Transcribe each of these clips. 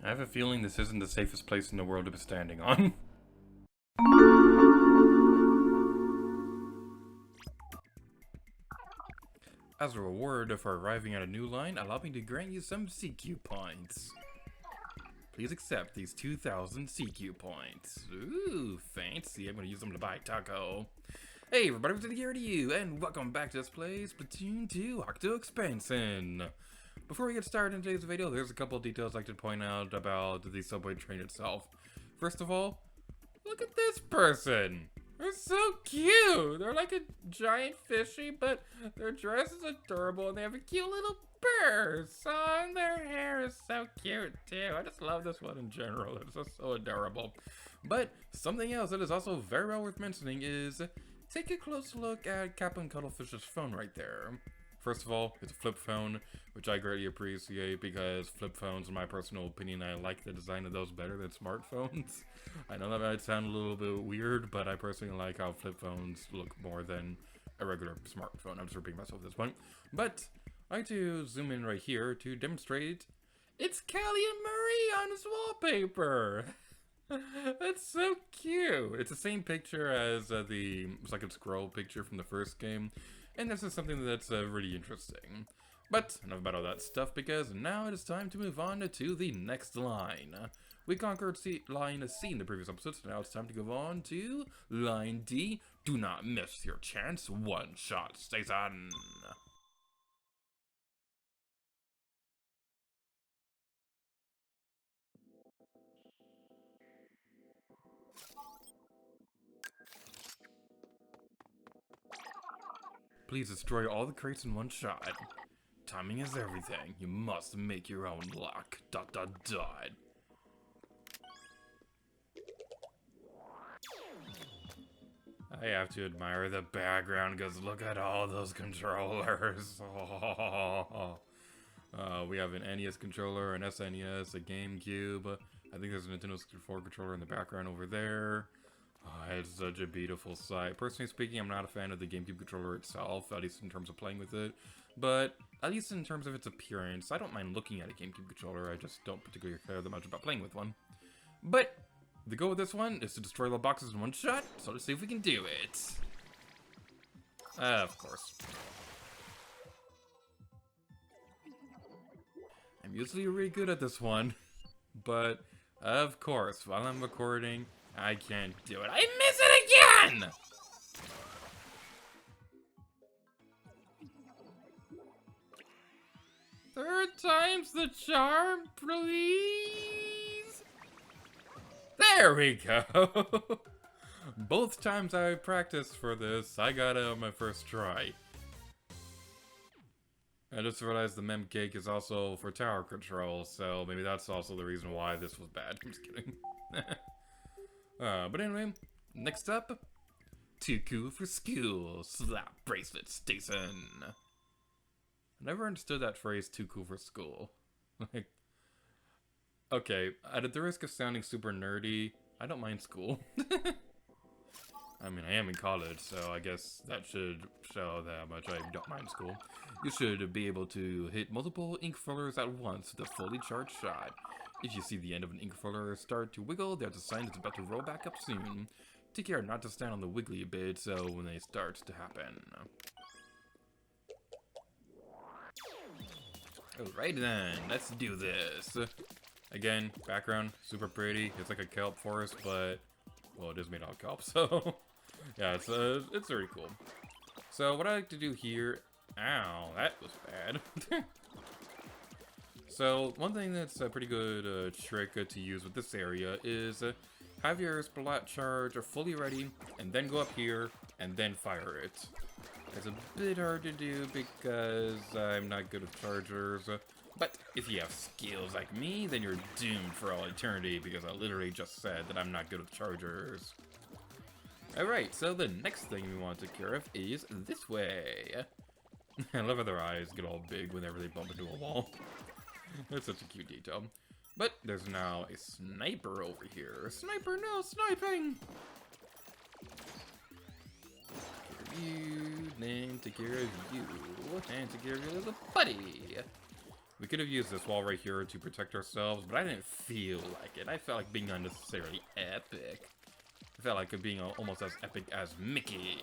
I have a feeling this isn't the safest place in the world to be standing on. As a reward for arriving at a new line, allow me to grant you some CQ points. Please accept these 2,000 CQ points. Ooh, fancy. I'm gonna use them to buy a taco. Hey everybody, what's here to you, and welcome back to Let's Play Splatoon 2 Octo Expansion. Before we get started in today's video, there's a couple of details I'd like to point out about the subway train itself. First of all, look at this person. They're so cute. They're like a giant fishy, but their dress is adorable, and they have a cute little purse. Oh, and their hair is so cute too. I just love this one in general. It's just so adorable. But something else that is also very well worth mentioning is take a close look at Captain Cuttlefish's phone right there. First of all, it's a flip phone, which I greatly appreciate because flip phones, in my personal opinion, I like the design of those better than smartphones. I know that might sound a little bit weird, but I personally like how flip phones look more than a regular smartphone. I'm just repeating myself at this point. But I like to zoom in right here to demonstrate it's Callie and Marie on his wallpaper. That's so cute. It's the same picture as the second scroll picture from the first game. And this is something that's really interesting. But enough about all that stuff, because now it is time to move on to the next line. We conquered line C in the previous episode, so now it's time to go on to line D. Do not miss your chance. One shot station. Please destroy all the crates in one shot. Timing is everything. You must make your own luck. ... I have to admire the background because look at all those controllers. We have an NES controller, an SNES, a GameCube. I think there's a Nintendo 64 controller in the background over there. It's such a beautiful sight. Personally speaking, I'm not a fan of the GameCube controller itself, at least in terms of playing with it. But at least in terms of its appearance, I don't mind looking at a GameCube controller. I just don't particularly care that much about playing with one. But the goal with this one is to destroy all the boxes in one shot, so let's see if we can do it. Of course. I'm usually really good at this one, but of course, while I'm recording, I can't do it. I miss it again! Third time's the charm, please? There we go! Both times I practiced for this, I got it on my first try. I just realized the mem cake is also for tower control, so maybe that's also the reason why this was bad. I'm just kidding. But anyway, next up, too cool for school, slap Bracelet Station. I never understood that phrase, too cool for school. Like, okay, at the risk of sounding super nerdy, I don't mind school. I mean, I am in college, so I guess that should show how much I don't mind school. You should be able to hit multiple ink fillers at once with a fully charged shot. If you see the end of an ink filler start to wiggle, there's a sign it's about to roll back up soon. Take care not to stand on the wiggly bit so when they start to happen. Alright then, let's do this. Again, background, super pretty. It's like a kelp forest, but, well, it is made out of kelp, so yeah, it's very cool. So what I like to do here, ow, that was bad. So, one thing that's a pretty good trick to use with this area is have your Splat charge fully ready, and then go up here, and then fire it. It's a bit hard to do because I'm not good with chargers, but if you have skills like me, then you're doomed for all eternity because I literally just said that I'm not good with chargers. Alright, so the next thing we want to take care of is this way. I love how their eyes get all big whenever they bump into a wall. That's such a cute detail. But there's now a sniper over here. Sniper, no sniping! Take care of you, then take care of you, and take care of your little buddy. We could have used this wall right here to protect ourselves, but I didn't feel like it. I felt like being unnecessarily epic. I felt like it being almost as epic as Mickey.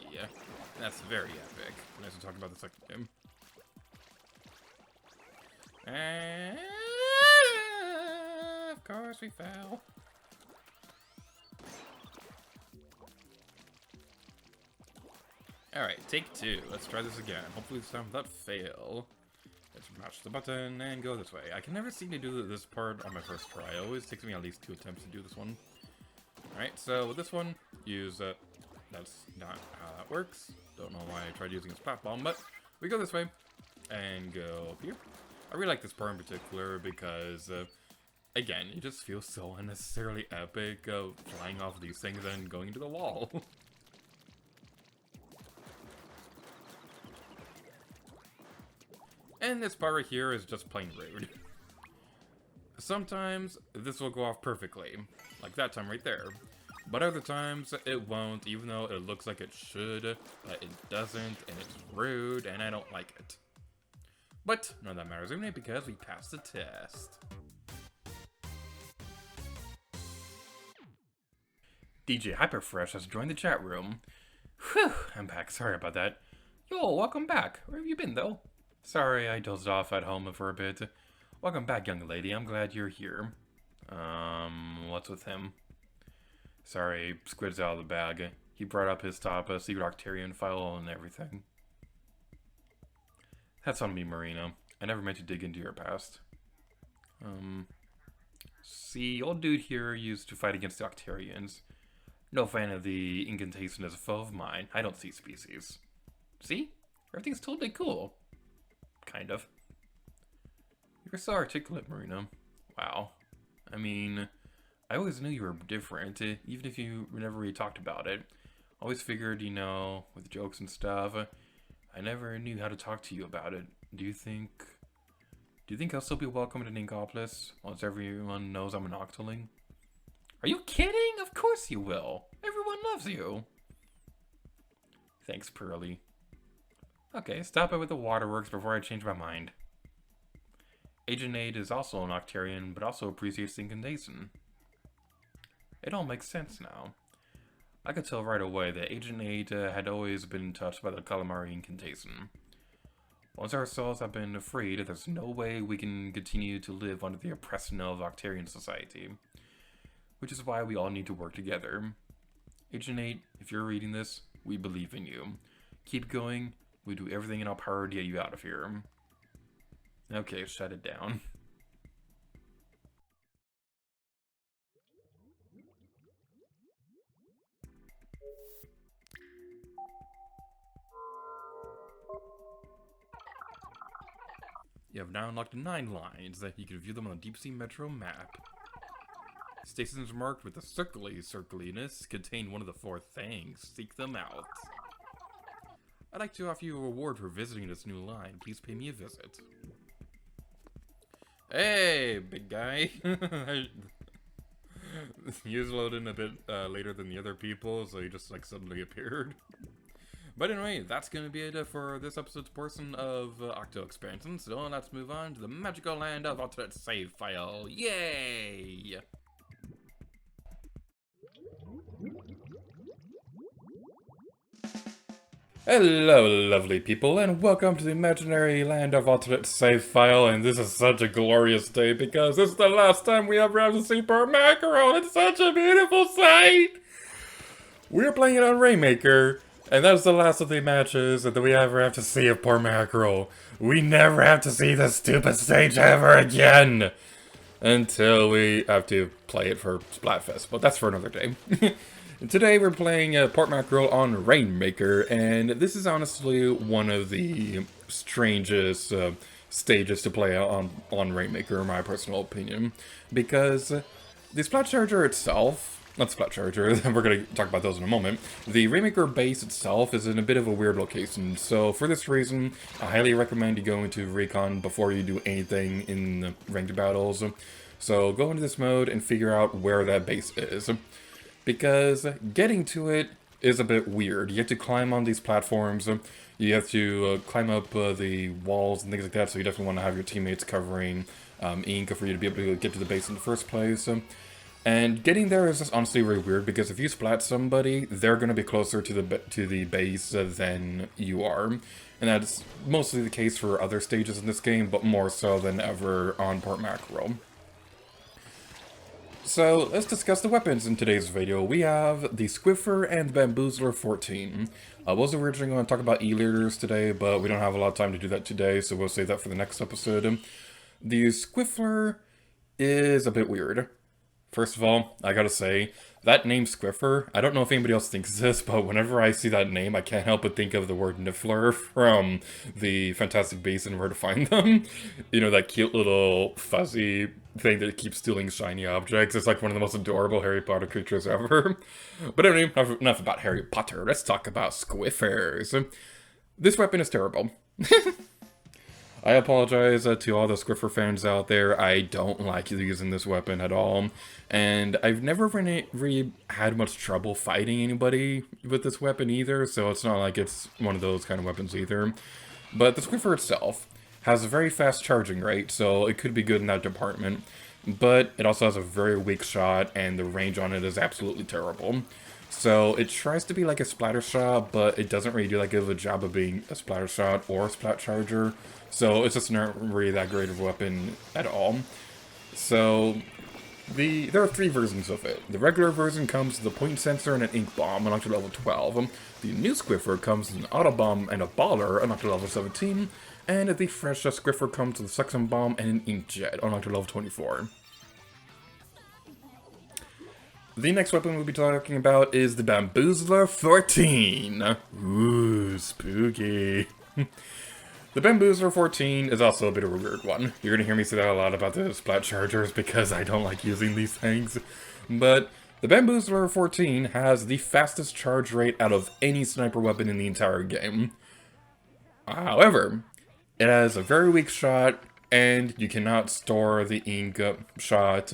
That's very epic. Nice to talk about the second game. And of course we fell. Alright, take two. Let's try this again. Hopefully this time without fail. Let's match the button and go this way. I can never seem to do this part on my first try. It always takes me at least 2 attempts to do this one. Alright, so with this one, use that's not how that works. Don't know why I tried using a splat bomb, but we go this way and go up here. I really like this part in particular because, again, it just feels so unnecessarily epic, flying off these things and going into the wall. And this part right here is just plain rude. Sometimes this will go off perfectly, like that time right there. But other times it won't, even though it looks like it should, but it doesn't, and it's rude, and I don't like it. But none of that matters anyway because we passed the test. DJ Hyperfresh has joined the chat room. Whew, I'm back. Sorry about that. Yo, welcome back. Where have you been, though? Sorry, I dozed off at home for a bit. Welcome back, young lady. I'm glad you're here. What's with him? Sorry, Squid's out of the bag. He brought up his top secret Octarian file and everything. That's on me, Marina. I never meant to dig into your past. See, old dude here used to fight against the Octarians. No fan of the incantation as a foe of mine. I don't see species. See? Everything's totally cool. Kind of. You're so articulate, Marina. Wow. I mean, I always knew you were different, even if you never really talked about it. Always figured, you know, with jokes and stuff. I never knew how to talk to you about it. Do you think I'll still be welcome to Ninkopolis once everyone knows I'm an Octoling? Are you kidding? Of course you will. Everyone loves you. Thanks, Pearly. Okay, stop it with the waterworks before I change my mind. Agent 8 is also an Octarian, but also appreciates incantation. It all makes sense now. I could tell right away that Agent 8 had always been touched by the Calamari incantation. Once our souls have been freed, there's no way we can continue to live under the oppression of Octarian society. Which is why we all need to work together. Agent 8, if you're reading this, we believe in you. Keep going. We do everything in our power to get you out of here. Okay, shut it down. You have now unlocked 9 lines that you can view them on the Deep Sea Metro map. Stations marked with the circliness contain one of the 4 things. Seek them out. I'd like to offer you a reward for visiting this new line. Please pay me a visit. Hey, big guy. He was loaded in a bit later than the other people, so he just like suddenly appeared. But anyway, that's going to be it for this episode's portion of Octo expansion. So let's move on to the magical land of alternate save file. Yay! Hello, lovely people, and welcome to the imaginary land of alternate save file. And this is such a glorious day because this is the last time we ever have to see Poor Mackerel. It's such a beautiful sight. We're playing it on Rainmaker, and that's the last of the matches that we ever have to see of Poor Mackerel. We never have to see this stupid stage ever again until we have to play it for Splatfest, but that's for another day. Today we're playing Port Mackerel on Rainmaker, and this is honestly one of the strangest stages to play on Rainmaker, in my personal opinion, because the Splat Charger itself, not Splat Charger, we're going to talk about those in a moment, the Rainmaker base itself is in a bit of a weird location, so for this reason, I highly recommend you go into Recon before you do anything in ranked battles. So go into this mode and figure out where that base is. Because getting to it is a bit weird. You have to climb on these platforms, you have to climb up the walls and things like that, so you definitely want to have your teammates covering ink for you to be able to get to the base in the first place. And getting there is just honestly really weird, because if you splat somebody, they're going to be closer to the base than you are. And that's mostly the case for other stages in this game, but more so than ever on Port Mackerel. So, let's discuss the weapons in today's video. We have the Squiffer and Bamboozler 14. I was originally going to talk about E-Leaders today, but we don't have a lot of time to do that today, so we'll save that for the next episode. The Squiffer is a bit weird. First of all, I gotta say, that name Squiffer, I don't know if anybody else thinks this, but whenever I see that name, I can't help but think of the word Niffler from the Fantastic Beasts and Where to Find Them. You know, that cute little fuzzy thing that keeps stealing shiny objects. It's like one of the most adorable Harry Potter creatures ever. But anyway, enough about Harry Potter. Let's talk about Squiffers. This weapon is terrible. I apologize to all the Squiffer fans out there. I don't like using this weapon at all. And I've never really had much trouble fighting anybody with this weapon either, so it's not like it's one of those kind of weapons either. But the Squiffer itself has a very fast charging rate, so it could be good in that department. But it also has a very weak shot, and the range on it is absolutely terrible. So it tries to be like a splatter shot, but it doesn't really do that good of a job of being a splatter shot or a splat charger. So it's just not really that great of a weapon at all. So there are 3 versions of it. The regular version comes with a point sensor and an ink bomb unlocked to level 12. The new Squiffer comes with an auto bomb and a baller unlocked to level 17. And the fresh Squiffer comes with a suction bomb and an ink jet unlocked to level 24. The next weapon we'll be talking about is the Bamboozler 14. Ooh, spooky. The Bamboozler 14 is also a bit of a weird one. You're going to hear me say that a lot about the splat chargers because I don't like using these things. But the Bamboozler 14 has the fastest charge rate out of any sniper weapon in the entire game. However, it has a very weak shot, and you cannot store the ink shot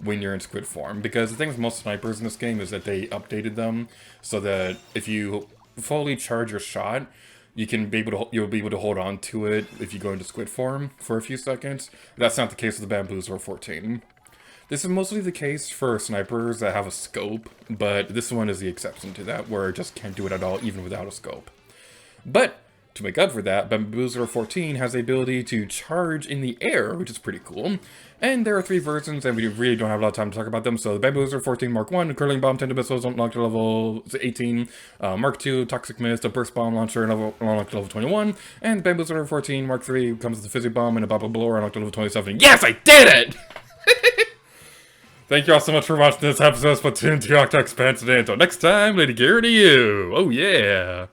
when you're in squid form. Because the thing with most snipers in this game is that they updated them so that if you fully charge your shot, you'll be able to hold on to it if you go into squid form for a few seconds. That's not the case with the Bamboozler 14. This is mostly the case for snipers that have a scope, but this one is the exception to that, where it just can't do it at all, even without a scope. But to make up for that, Bamboozler 14 has the ability to charge in the air, which is pretty cool. And there are 3 versions, and we really don't have a lot of time to talk about them. So the Bamboozler 14 Mark 1, Curling Bomb, Tender Missiles, unlocked to level 18. Mark 2, Toxic Mist, a Burst Bomb Launcher, unlocked to level 21. And Bamboozler 14 Mark 3 comes with a Fizzy Bomb and a Bubble Blower, unlocked to level 27. Yes, I did it! Thank you all so much for watching this episode of Splatoon 2 Octo Expansion today. Until next time, Lady Gear to you! Oh yeah!